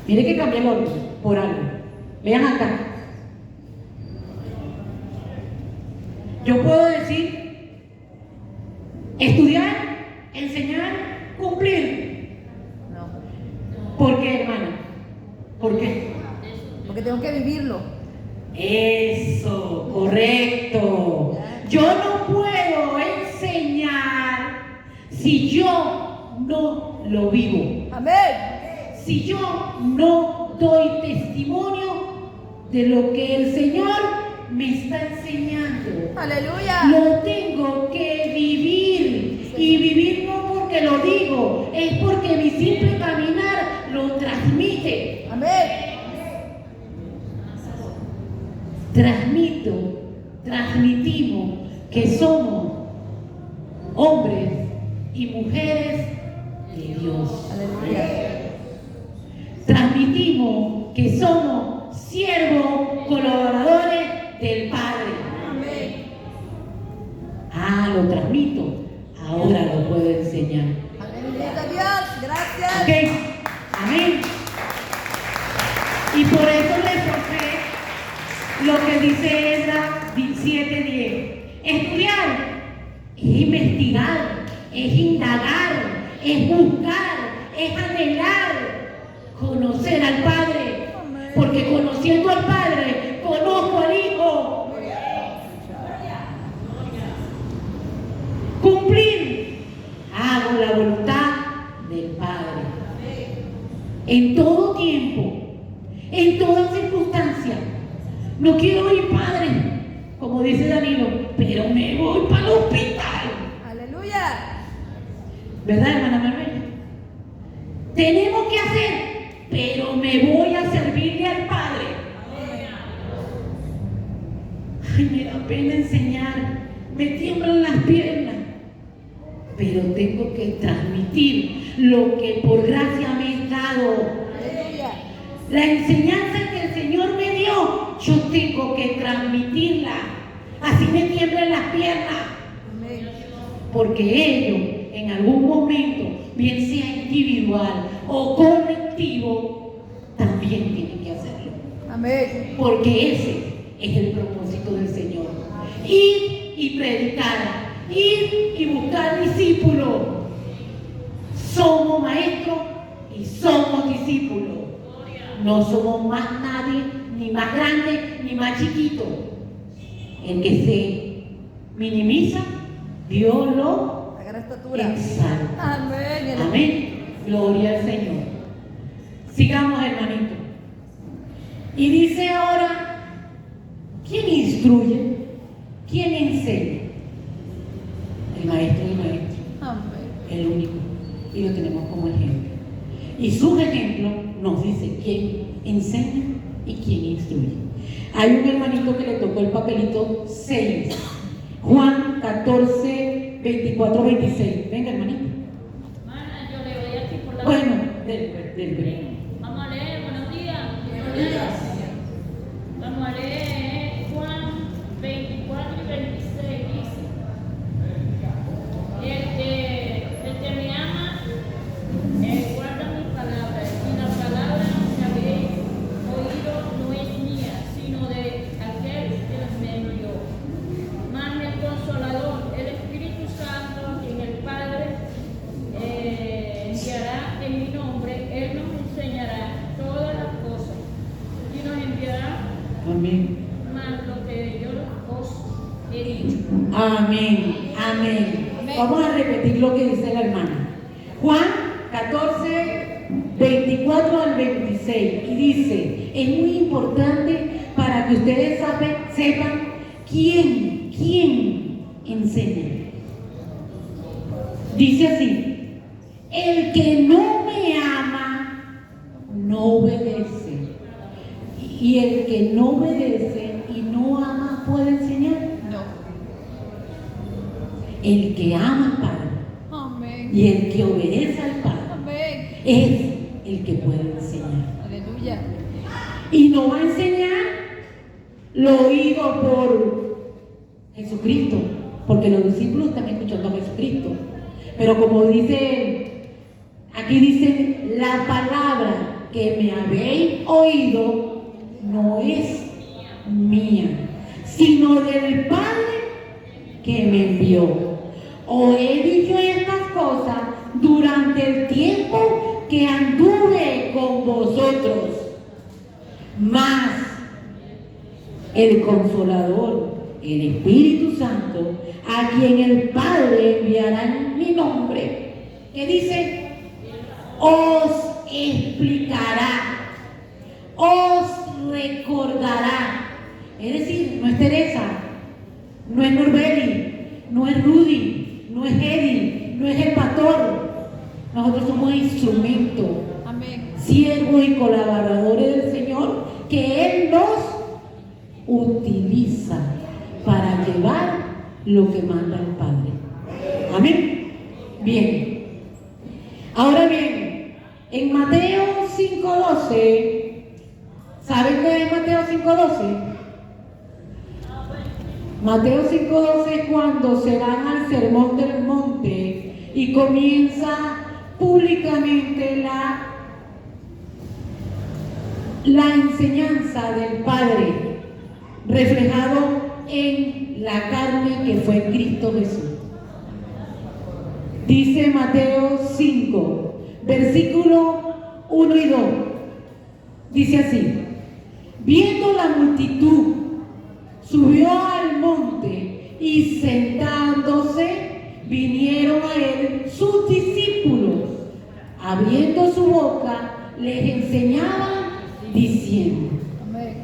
Speaker 1: Mire que cambié el orden por algo. Vean acá. Yo puedo decir estudiar, enseñar, cumplir.
Speaker 2: No.
Speaker 1: ¿Por qué, hermana? ¿Por qué?
Speaker 2: Porque tengo que vivirlo.
Speaker 1: Eso, correcto. Yo no puedo enseñar si yo no lo vivo.
Speaker 2: Amén.
Speaker 1: Si yo no doy testimonio de lo que el Señor me está enseñando.
Speaker 2: Aleluya.
Speaker 1: Lo tengo que vivir. Y vivir no porque lo digo, es porque mi simple caminar lo transmite.
Speaker 2: Amén.
Speaker 1: Transmitimos que somos hombres y mujeres de Dios.
Speaker 2: Aleluya.
Speaker 1: Transmitimos que somos siervos colaboradores del Padre.
Speaker 2: Amén.
Speaker 1: Lo transmito, ahora lo puedo enseñar.
Speaker 2: Bendito Dios. Gracias.
Speaker 1: ¿Ok? Amén. Y por eso les ofrece lo que dice Esdras 7:10. Estudiar es investigar, es indagar, es buscar, es anhelar, conocer al Padre. Porque conociendo al Padre, conozco al Hijo. Cumplir, hago la voluntad del Padre. En todo tiempo, en toda circunstancia. No quiero ir, Padre, como dice Danilo, pero me voy para el hospital.
Speaker 2: Aleluya.
Speaker 1: ¿Verdad, hermana Manuela? Tenemos que hacer, pero me voy a servirle al Padre. Ay, me da pena enseñar, me tiemblan las piernas, pero tengo que transmitir lo que por gracia me es dado.
Speaker 2: Aleluya.
Speaker 1: La enseñanza que el Señor me dio, yo tengo que transmitirla. Así me tiemblan las piernas.
Speaker 2: Amén.
Speaker 1: Porque ellos, en algún momento, bien sea individual o colectivo, también tienen que hacerlo.
Speaker 2: Amén.
Speaker 1: Porque ese es el propósito del Señor. Ir y predicar, ir y buscar discípulos. Somos maestros y somos discípulos. No somos más nadie, ni más grande, ni más chiquito. El que se minimiza, Dios lo
Speaker 2: La gran estatura.
Speaker 1: exalta.
Speaker 2: Amén.
Speaker 1: Amén. Gloria al Señor. Sigamos, hermanito. Y dice ahora, ¿quién instruye? ¿Quién enseña? El maestro del maestro, el único. Y lo tenemos como ejemplo. Y sus ejemplos nos dice quién enseña y quién instruye. Hay un hermanito que le tocó el papelito 6. Juan 14, 24, 26. Venga, hermanito.
Speaker 8: Hermana, yo le voy aquí por la...
Speaker 1: Bueno, del.
Speaker 8: Vamos a leer, buenos días. Vamos a leer Juan 24 y 26, dice: el que me ama, guarda mis palabras, y la palabra que habéis oído no es mía, sino de aquel que me envió. Mas el Consolador, el Espíritu Santo, quien el Padre enviará en mi nombre, Él nos enseñará todas las cosas y nos enviará
Speaker 1: Amén.
Speaker 8: más lo que yo os he dicho.
Speaker 1: Amén. Amén. Vamos a repetir lo que dice la hermana. Juan 14, 24 al 26. Y dice, es muy importante para que ustedes sepan quién enseña. Dice así: el que no me ama, no obedece. Y el que no obedece y no ama, ¿puede enseñar?
Speaker 2: No.
Speaker 1: El que ama al Padre
Speaker 2: Amén.
Speaker 1: y el que obedece al Padre
Speaker 2: Amén.
Speaker 1: es el que puede enseñar.
Speaker 2: Aleluya.
Speaker 1: Y no va a enseñar lo oído por Jesucristo, porque los discípulos están escuchando a Jesucristo. Pero como dice, aquí dice, la palabra que me habéis oído no es mía, sino del Padre que me envió. Os he dicho estas cosas durante el tiempo que anduve con vosotros. Mas el Consolador, el Espíritu Santo, a quien el Padre enviará en mi nombre, que dice, os explicará, os recordará. Es decir, no es Teresa, no es Norbeli, no es Rudy, no es Eddie, no es el pastor. Nosotros somos instrumentos,
Speaker 2: Amén.
Speaker 1: siervos y colaboradores del Señor, que Él nos utiliza para llevar lo que manda el Padre. Amén. Bien. Ahora bien, en Mateo 5:12, ¿saben qué es Mateo 5:12? Mateo 5:12 es cuando se van al sermón del monte y comienza públicamente la enseñanza del Padre, reflejado en la carne que fue Cristo Jesús. Dice Mateo 5, versículo 1 y 2. Dice así: viendo la multitud, subió al monte y sentándose vinieron a él sus discípulos. Abriendo su boca, les enseñaba diciendo.
Speaker 2: Amén.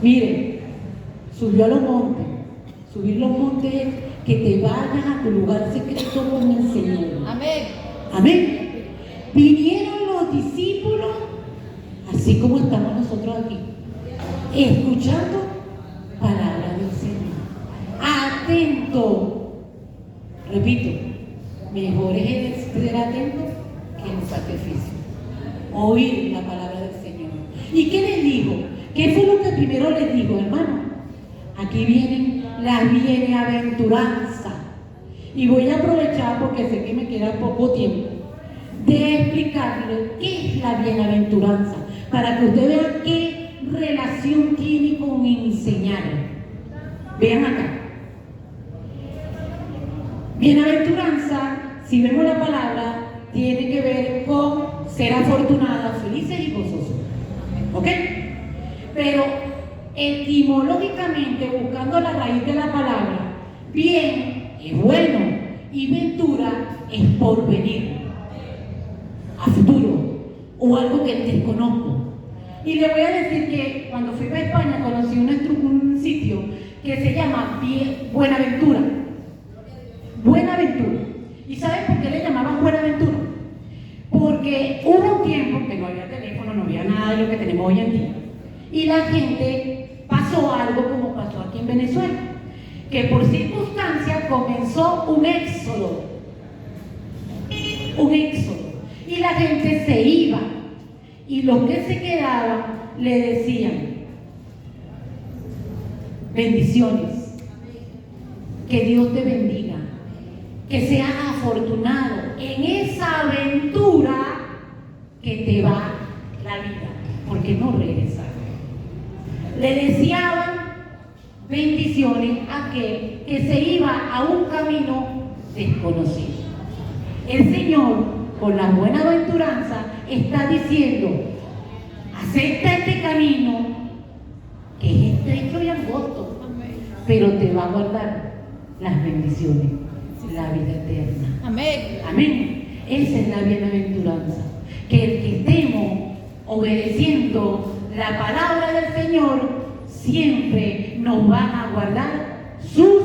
Speaker 1: Miren, subió a los montes. Subir los montes es que te vayas a tu lugar secreto con el Señor.
Speaker 2: Amén.
Speaker 1: Amén. Vinieron los discípulos, así como estamos nosotros aquí, escuchando palabra del Señor. Atento. Repito, mejor es ser atento que el sacrificio. Oír la palabra del Señor. ¿Y qué les dijo? ¿Qué fue lo que primero les dijo, hermano? Aquí vienen las bienaventuranzas. Y voy a aprovechar, porque sé que me queda poco tiempo, de explicarles qué es la bienaventuranza, para que usted vea qué relación tiene con enseñar. Vean acá. Bienaventuranza, si vemos la palabra, tiene que ver con ser afortunados, felices y gozosos. ¿Ok? Pero etimológicamente, buscando la raíz de la palabra, bien es bueno y ventura es porvenir. o algo que desconozco. Y le voy a decir que cuando fui a España conocí un sitio que se llama Buenaventura. Buenaventura. ¿Y sabes por qué le llamaban Buenaventura? Porque hubo un tiempo que no había teléfono, no había nada de lo que tenemos hoy en día. Y la gente pasó algo como pasó aquí en Venezuela, que por circunstancias comenzó un éxodo. Un éxodo. Y la gente se iba. Y los que se quedaban le decían: bendiciones, que Dios te bendiga, que seas afortunado en esa aventura que te va la vida, porque no regresaron. Le deseaban bendiciones a aquel que se iba a un camino desconocido. El Señor, con la buenaventuranza, está diciendo: acepta este camino que es estrecho y angosto, pero te va a guardar las bendiciones, la vida eterna.
Speaker 2: Amén.
Speaker 1: Amén. Esa es la bienaventuranza, que el que estemos obedeciendo la palabra del Señor siempre nos van a guardar sus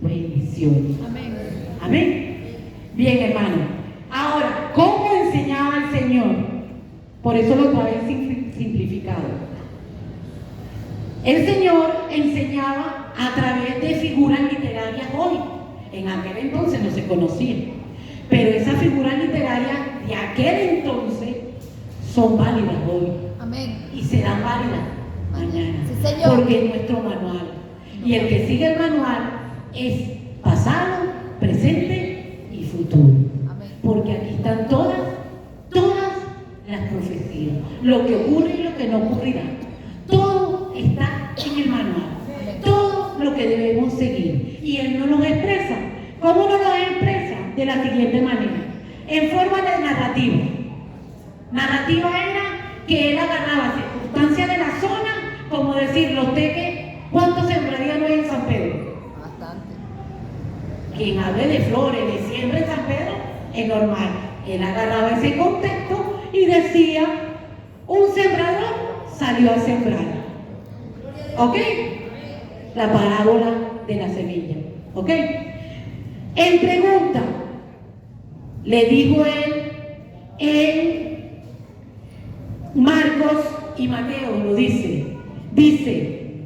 Speaker 1: bendiciones.
Speaker 2: Amén.
Speaker 1: Amén. Bien, hermano. Ahora, ¿cómo enseñaba el Señor? Por eso lo trae simplificado. El Señor enseñaba a través de figuras literarias hoy. En aquel entonces no se conocían. Pero esas figuras literarias de aquel entonces son válidas hoy.
Speaker 2: Amén.
Speaker 1: Y serán válidas mañana.
Speaker 2: Sí, Señor.
Speaker 1: Porque es nuestro manual. Y el que sigue el manual es pasado, presente y futuro.
Speaker 2: Amén.
Speaker 1: Porque aquí están todas las profecías. Lo que ocurre y lo que no ocurrirá. Todo está en el manual. Todo lo que debemos seguir. Y Él nos lo expresa. ¿Cómo nos lo expresa? De la siguiente manera. En forma de narrativa. Narrativa era que Él agarraba circunstancias de la zona, como decir, los teques, ¿cuántos sembradías no hay en San Pedro?
Speaker 2: Bastante.
Speaker 1: Quien hable de flores, de siembra en San Pedro, es normal. Él agarraba ese contexto y decía: un sembrador salió a sembrar. ¿Ok? La parábola de la semilla. ¿Ok? En pregunta, le dijo él, Marcos y Mateo lo dice,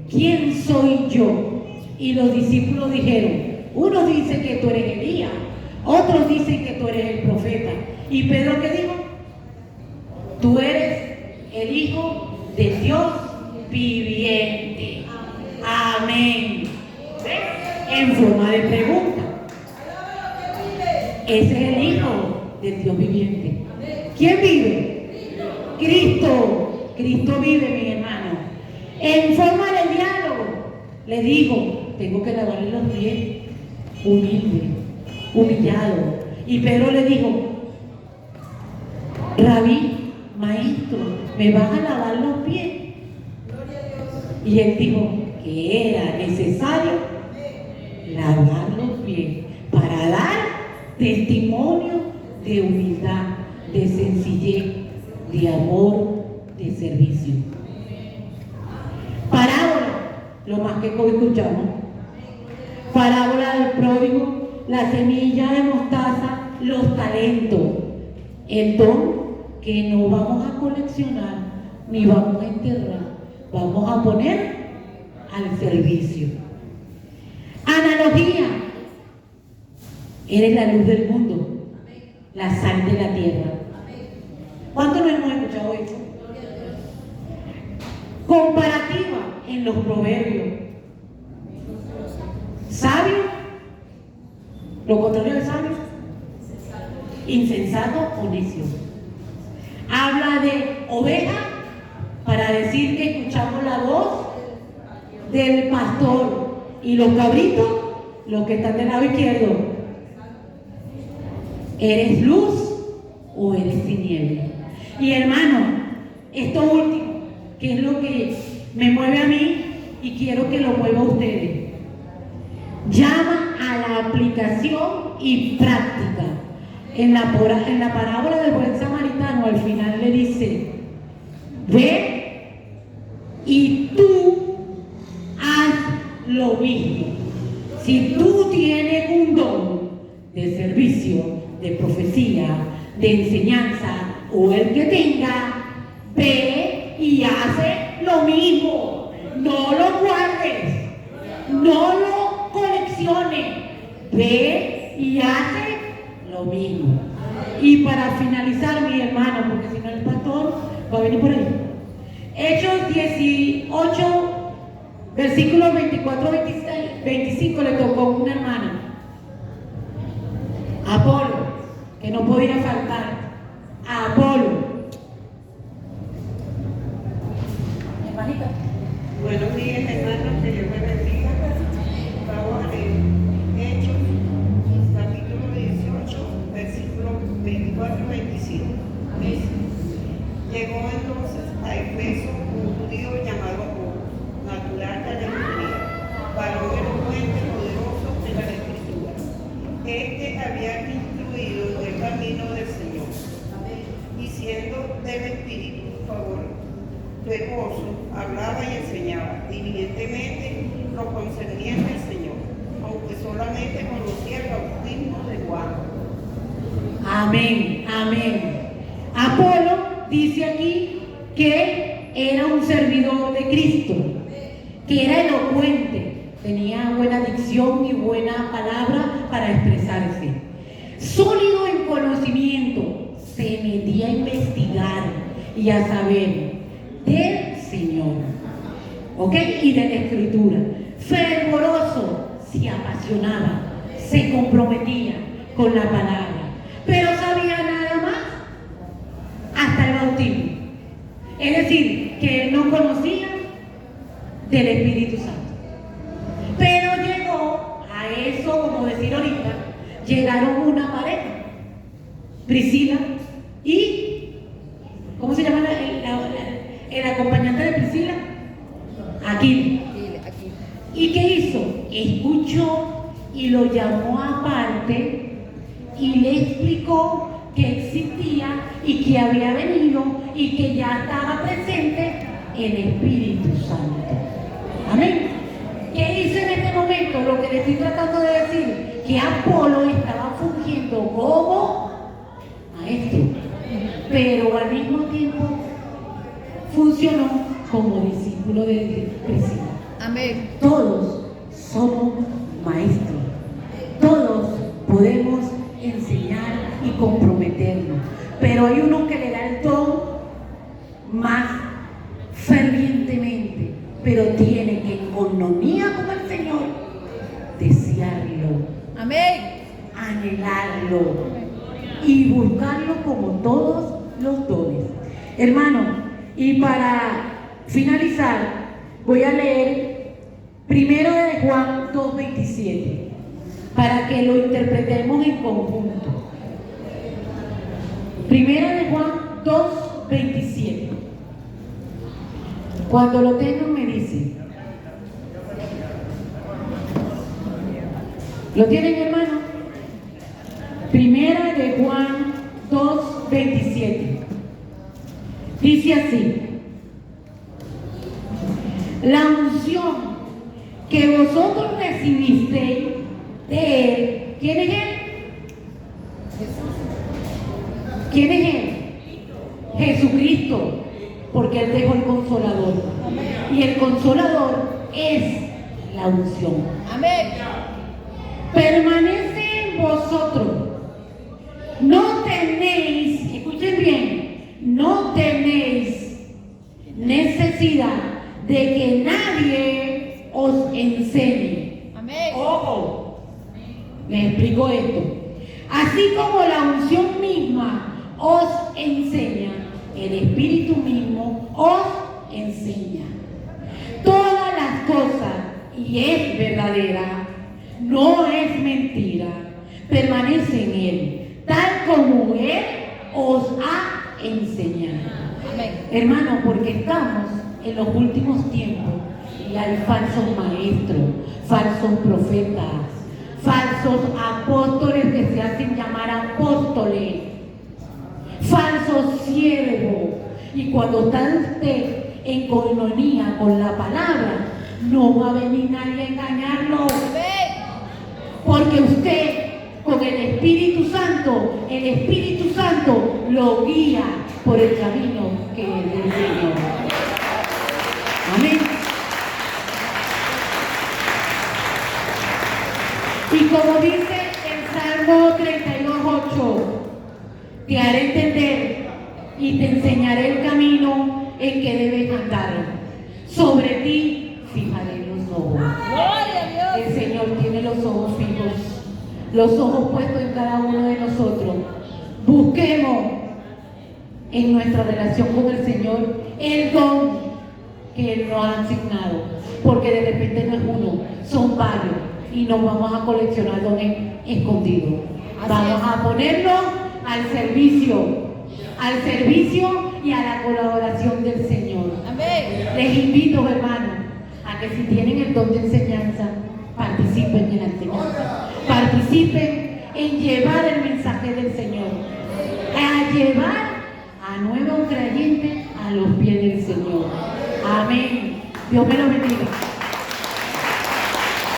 Speaker 1: ¿quién soy yo? Y los discípulos dijeron: unos dicen que tú eres Elías, otros dicen que tú eres el profeta. Y Pedro, ¿qué dijo? Tú eres el Hijo de Dios viviente. Amén. ¿Ves? En forma de pregunta. Ese es el Hijo del Dios viviente. ¿Quién vive? Cristo. Cristo vive, mi hermano. En forma de diálogo, le digo: tengo que lavarle los pies. Humilde, humillado. Y Pedro le dijo: Rabí, maestro, ¿me vas a lavar los pies? Y él dijo que era necesario lavar los pies para dar testimonio de humildad, de sencillez, de amor, de servicio. Parábola, lo más que hoy escuchamos. Parábola del pródigo, la semilla de mostaza, los talentos, el don que no vamos a coleccionar ni vamos a enterrar, vamos a poner al servicio. Analogía: eres la luz del mundo, la sal de la tierra. ¿Cuánto lo hemos escuchado eso? Comparativa en los proverbios. Sabio, lo contrario de sabio, insensato o necio. Habla de oveja para decir que escuchamos la voz del pastor, y los cabritos, los que están del lado izquierdo. ¿Eres luz o eres tiniebla? Y hermano, esto último, que es lo que me mueve a mí y quiero que lo mueva a ustedes, llama a la aplicación y práctica. en la parábola del buen samaritano, al final le dice: ve y tú haz lo mismo. Si tú tienes un don de servicio, de profecía, de enseñanza, o el que tenga, ve y hace lo mismo. No lo guardes, no lo colecciones, ve y hace lo mismo. Y para finalizar, mi hermano, porque si no el pastor va a venir por ahí, Hechos 18, versículos 24, 25, le tocó a una hermana, Apolo, que no podía faltar, a Apolo. Hermanita.
Speaker 9: Buenos días, hermanos, que Dios me bendiga. Vamos a leer Hechos, capítulo 18, versículos 24 y 25. Dice: llegó entonces a Efeso un judío llamado Apolo, natural de Alejandría, varón elocuente, poderoso de las Escrituras. Este había instruido el camino del Señor, y siendo del Espíritu fervoroso, hablaba y enseñaba diligentemente lo concerniente al Señor, aunque solamente conocía el bautismo de Juan.
Speaker 1: Amén, amén. Apolo dice aquí que era un servidor de Cristo, que era elocuente, tenía buena dicción y buena palabra para expresarse, sólido en conocimiento, se metía a investigar y a saber del Señor, ¿ok? Y de la Escritura. Fervoroso, se apasionaba, se comprometía con la palabra, pero sabía nada más hasta el bautismo. Es decir, que él no conocía del Espíritu Santo. Pero llegó a eso, como decir ahorita, llegaron una pareja, Priscila y, ¿cómo se llama el acompañante de Priscila? Aquila. ¿Y qué hizo? Escuchó y lo llamó aparte y le explicó que existía y que había venido y que ya estaba presente el Espíritu Santo. Amén. ¿Qué hizo en este momento? Lo que le estoy tratando de decir, que Apolo estaba fungiendo como maestro, pero al mismo tiempo funcionó como discípulo de Priscila.
Speaker 2: Amén.
Speaker 1: Todos somos maestros, todos podemos enseñar y comprometernos, pero hay uno que le da el don más fervientemente, pero tiene que en armonía con el Señor desearlo,
Speaker 2: Amén.
Speaker 1: anhelarlo y buscarlo como todos los dones. Hermano, y para finalizar voy a leer primero de Juan 2:27 para que lo interpretemos en conjunto. Primera de Juan 2:27. Cuando lo tengan me dicen. ¿Lo tienen, hermano? Primera de Juan 2:27. Dice así: la unción que vosotros recibisteis de Él, ¿quién es Él? ¿Quién es Él? Jesucristo, porque Él dejó el Consolador. Y el Consolador es la unción.
Speaker 2: Amén.
Speaker 1: Permanece en vosotros. No tenéis, escuchen bien, no tenéis necesidad de que nadie os enseñe.
Speaker 2: Amén.
Speaker 1: Ojo, les explico esto. Así como la unción misma os enseña, el Espíritu mismo os enseña todas las cosas, y es verdadera, no es mentira, permanece en Él, tal como Él os ha enseñado.
Speaker 2: Amén.
Speaker 1: Hermano, porque estamos en los últimos tiempos y hay falsos maestros, falsos profetas, falsos apóstoles que se hacen llamar apóstoles, falsos siervos. Y cuando está usted en coinonía con la palabra, no va a venir nadie a engañarlo.
Speaker 2: Amén.
Speaker 1: Porque usted, con el Espíritu Santo lo guía por el camino que es del Señor. Amén. Y como dice el Salmo 32:8, te haré entender y te enseñaré el camino en que debes andar. Sobre ti fijaré los ojos.
Speaker 2: Gloria a Dios.
Speaker 1: El Señor tiene los ojos fijos, los ojos puestos en cada uno de nosotros. Busquemos en nuestra relación con el Señor el don que Él nos ha asignado, porque de repente no es uno, son varios, y nos vamos a coleccionar dones escondidos. Vamos a ponerlos al servicio y a la colaboración del Señor.
Speaker 2: Amén.
Speaker 1: Les invito, hermanos, a que si tienen el don de enseñanza, participen en la enseñanza, participen en llevar el mensaje del Señor, a llevar a nuevos creyentes a los pies del Señor. Amén. Dios me lo bendiga.